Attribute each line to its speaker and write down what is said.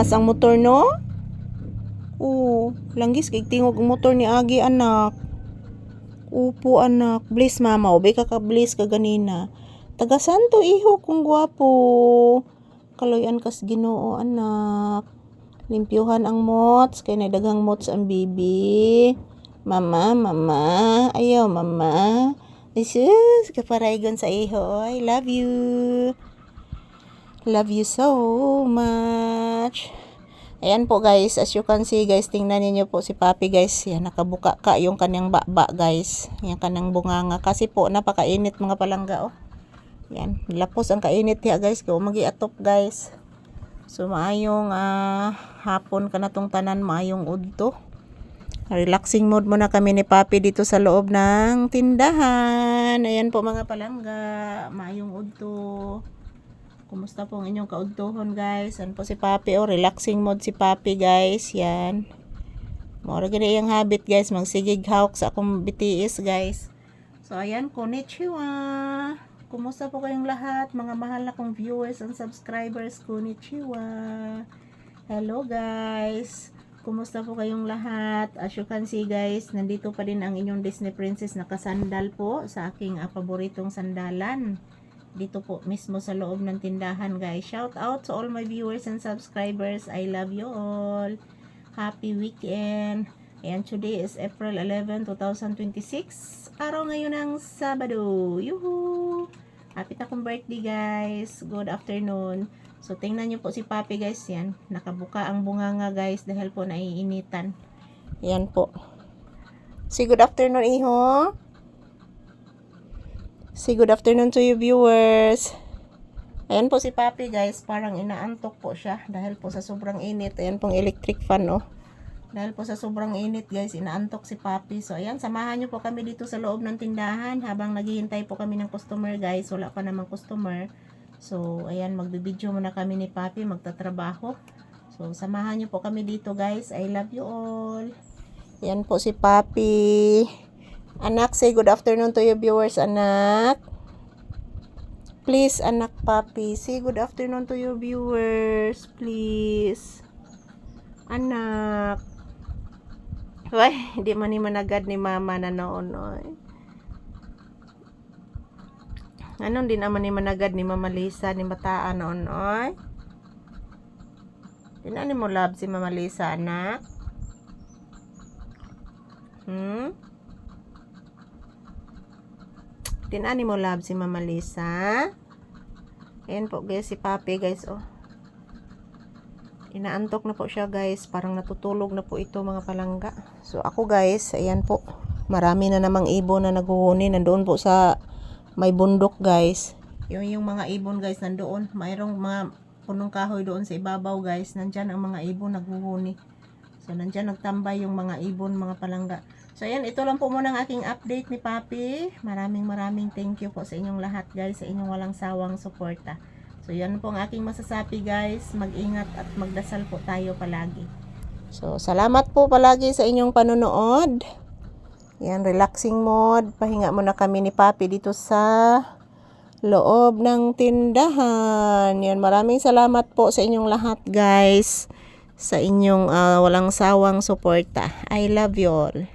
Speaker 1: angas ang motor, no? Langgis kay tingog ang motor ni Agi, anak. Upo, anak. Bliss, mama. Obay ka bliss ka ganina. Taga santo, iho, kung gwapo. Kaloyan kas Ginoo, anak. Limpyuhan ang mots. Kaya nadagang mots ang bibi. Mama. Ayaw, mama. Jesus, kaparaygon sa iho. I love you. Love you so much. Ayan po guys, as you can see guys, tingnan niyo po si Papi guys. Yan, nakabuka ka yung kanyang baba guys. Yung kanyang bunganga. Kasi po, napakainit mga palangga oh. Yan, lapos ang kainit ya guys. Kung magi-atop guys. So, maayong hapon ka na tong tanan, maayong udto. Relaxing mode muna kami ni Papi dito sa loob ng tindahan. Ayan po mga palangga, maayong udto. Kumusta po ang inyong kaudtohon guys? Yan po si Papi oh, relaxing mode si Papi guys. Yan. Mora gani yung habit guys, magsigig hawk sa akong BTS guys. So ayan, konnichiwa. Kumusta po kayong lahat, mga mahal na kong viewers and subscribers? Konnichiwa. Hello guys. Kumusta po kayong lahat? As you can see guys, nandito pa din ang inyong Disney Princess nakasandal po sa aking paboritong sandalan. Dito po mismo sa loob ng tindahan guys. Shout out to all my viewers and subscribers. I love you all. Happy weekend. And today is April 11, 2026. Araw ngayon ng Sabado. Yuhu! Happy takong birthday guys. Good afternoon. So tingnan nyo po si Papi guys. Yan. Nakabuka ang bunganga guys dahil po naiinitan. Yan po. Say good afternoon iho. Say good afternoon to you viewers. Ayan po si Papi guys, parang inaantok po siya dahil po sa sobrang init. Ayan pong electric fan oh. Dahil po sa sobrang init guys, inaantok si Papi. So ayan, samahan nyo po kami dito sa loob ng tindahan habang naghihintay po kami ng customer guys. Wala pa namang customer. So ayan, magbibideo muna kami ni Papi, magtatrabaho. So samahan nyo po kami dito guys. I love you all. Ayan po si Papi. Anak, say good afternoon to your viewers, anak. Please, anak Papi, say good afternoon to your viewers, please. Anak. Why, di man ni managad ni mama na noon, oy. Anong di naman ni managad ni Mama Lisa, ni Bataan noon, oy. Di na ni mo love si Mama Lisa, anak. Tinani mo love si Mama Lisa. Ayan po guys si Papi guys oh. Inaantok na po siya guys. Parang natutulog na po ito mga palangga. So ako guys, ayan po. Marami na namang ibon na naghuhuni. Nandoon po sa may bundok guys. Yung mga ibon guys nandoon. Mayroong mga punong kahoy doon sa ibabaw guys. Nandyan ang mga ibon naghuhuni. So nandyan nagtambay yung mga ibon mga palangga. So ayan, ito lang po muna ang aking update ni Papi. Maraming thank you po sa inyong lahat guys, sa inyong walang sawang suporta. So yan po ang aking masasabi guys. Mag-ingat at magdasal po tayo palagi. So salamat po palagi sa inyong panonood. Yan, relaxing mode. Pahinga muna kami ni Papi dito sa loob ng tindahan. Yan, maraming salamat po sa inyong lahat guys. Sa inyong walang sawang suporta. I love you all.